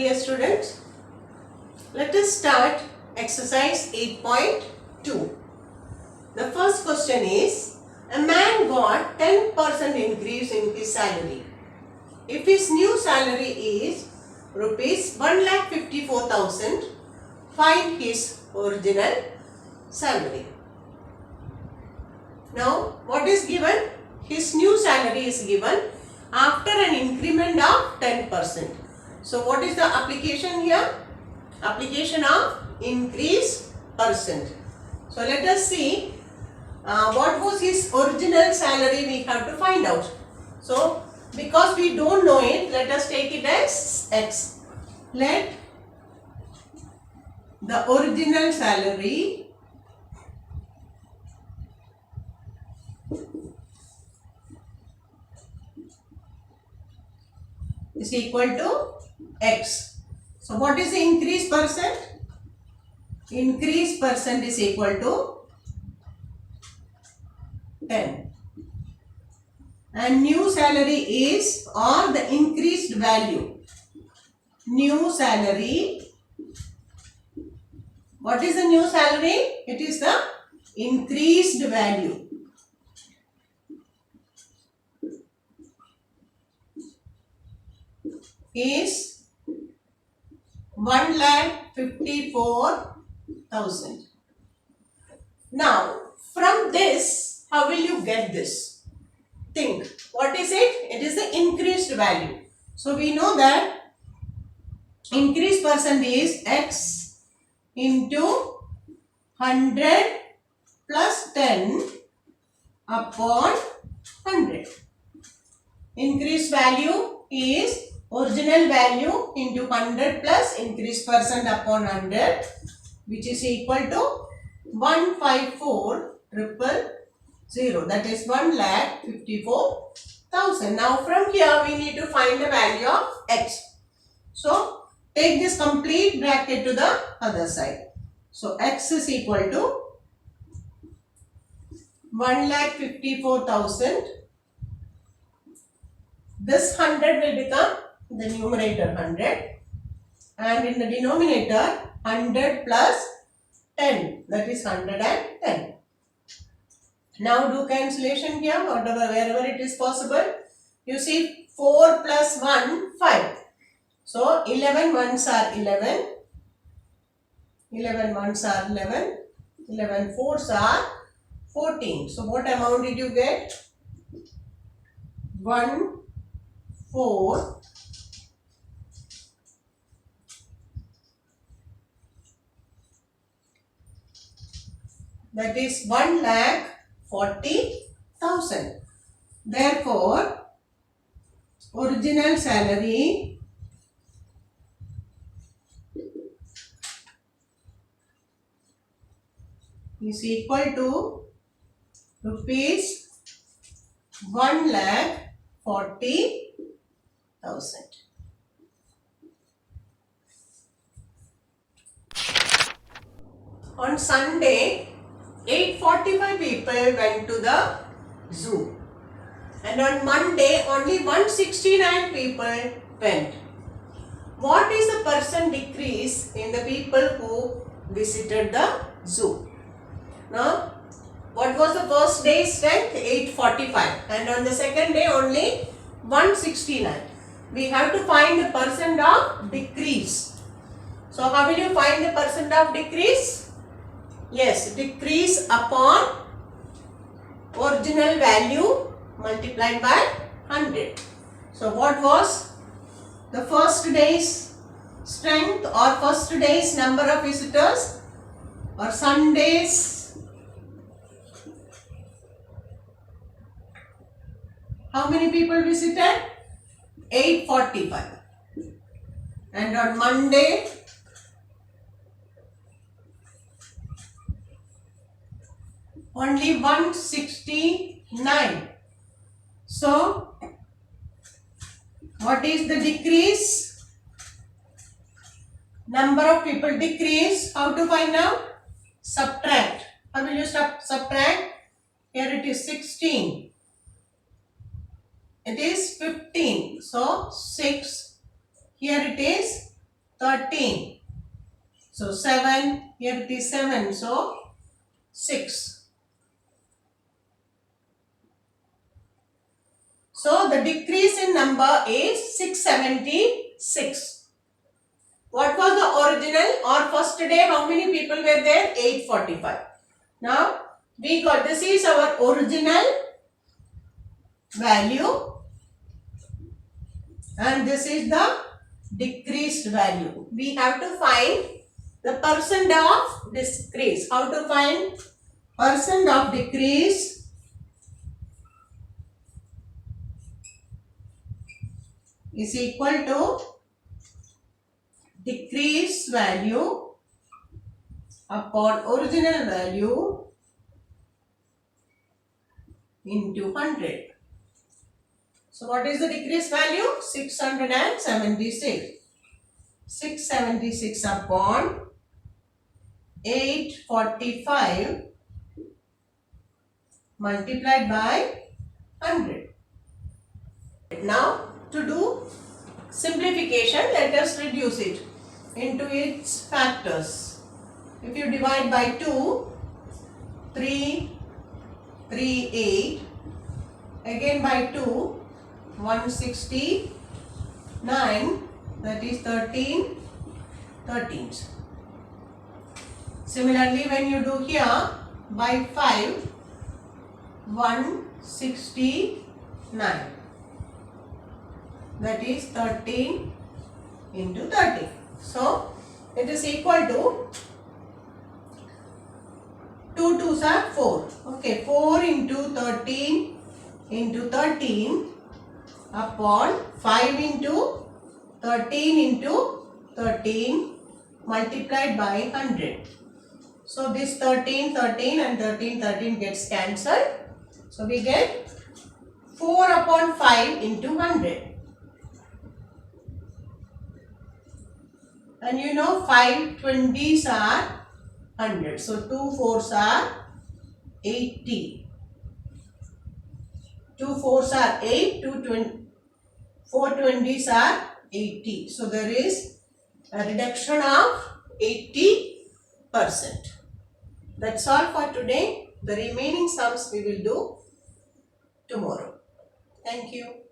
dear students. Let us start exercise 8.2. The first question is, a man got 10% increase in his salary. If his new salary is rupees 1,54,000, find his original salary. Now, what is given? His new salary is given after an increment of 10%. So, what is the application here? Application of increase percent. So, let us see what was his original salary we have to find out. So, because we don't know it, let us take it as X. Let the original salary is equal to X. So, what is the increase percent? Increase percent is equal to 10. And new salary is, or the increased value. New salary. What is the new salary? It is the increased value. Is 1,54,000. Now, from this, how will you get this? Think. What is it? It is the increased value. So, we know that increased percent is X into 100 plus 10 upon 100. Increased value is original value into 100 plus increased percent upon 100, which is equal to 154,000. That is 1,54,000. Now from here we need to find the value of X. So take this complete bracket to the other side. So X is equal to 1,54,000. This 100 will become the numerator 100, and in the denominator 100 plus 10, that is 110. Now do cancellation here, wherever it is possible. You see 4 plus 1, 5. So 11 ones are 11, 11 ones are 11, 11 fours are 14. So what amount did you get? 1, 4, that is 1,40,000. Therefore, original salary is equal to rupees 1,40,000. On Sunday, 845 people went to the zoo, and on Monday only 169 people went. What is the percent decrease in the people who visited the zoo? Now, what was the first day's strength? 845, and on the second day only 169. We have to find the percent of decrease. So how will you find the percent of decrease? Yes, decrease upon original value multiplied by 100. So what was the first day's strength or first day's number of visitors, or Sunday's? How many people visited? 845. And on Monday, only 169. So, what is the decrease? Number of people decrease. How to find out? Subtract. How will you subtract? Here it is 16. It is 15. So 6. Here it is 13. So 7, here it is 7, so 6. So the decrease in number is 676. What was the original or first day? How many people were there? 845. Now we got, this is our original value and this is the decreased value. We have to find the percent of decrease. How to find percent of decrease? Is equal to decrease value upon original value into 100. So what is the decrease value? 676. 676 upon 845 multiplied by 100. Now to do simplification, let us reduce it into its factors. If you divide by 2, 3, 3, 8, again by 2, 169, that is 13, 13s. Similarly, when you do here by 5, 169, that is 13 into 30. So it is equal to 2 2s are 4. Okay, 4 into 13 into 13 upon 5 into 13 into 13 multiplied by 100. So this 13, 13 and 13, 13 gets cancelled. So we get 4 upon 5 into 100. And you know 5 20s are 100. So 2 4s are 80. 2 4s are 8, 4 20s are 80. So there is a reduction of 80%. That's all for today. The remaining sums we will do tomorrow. Thank you.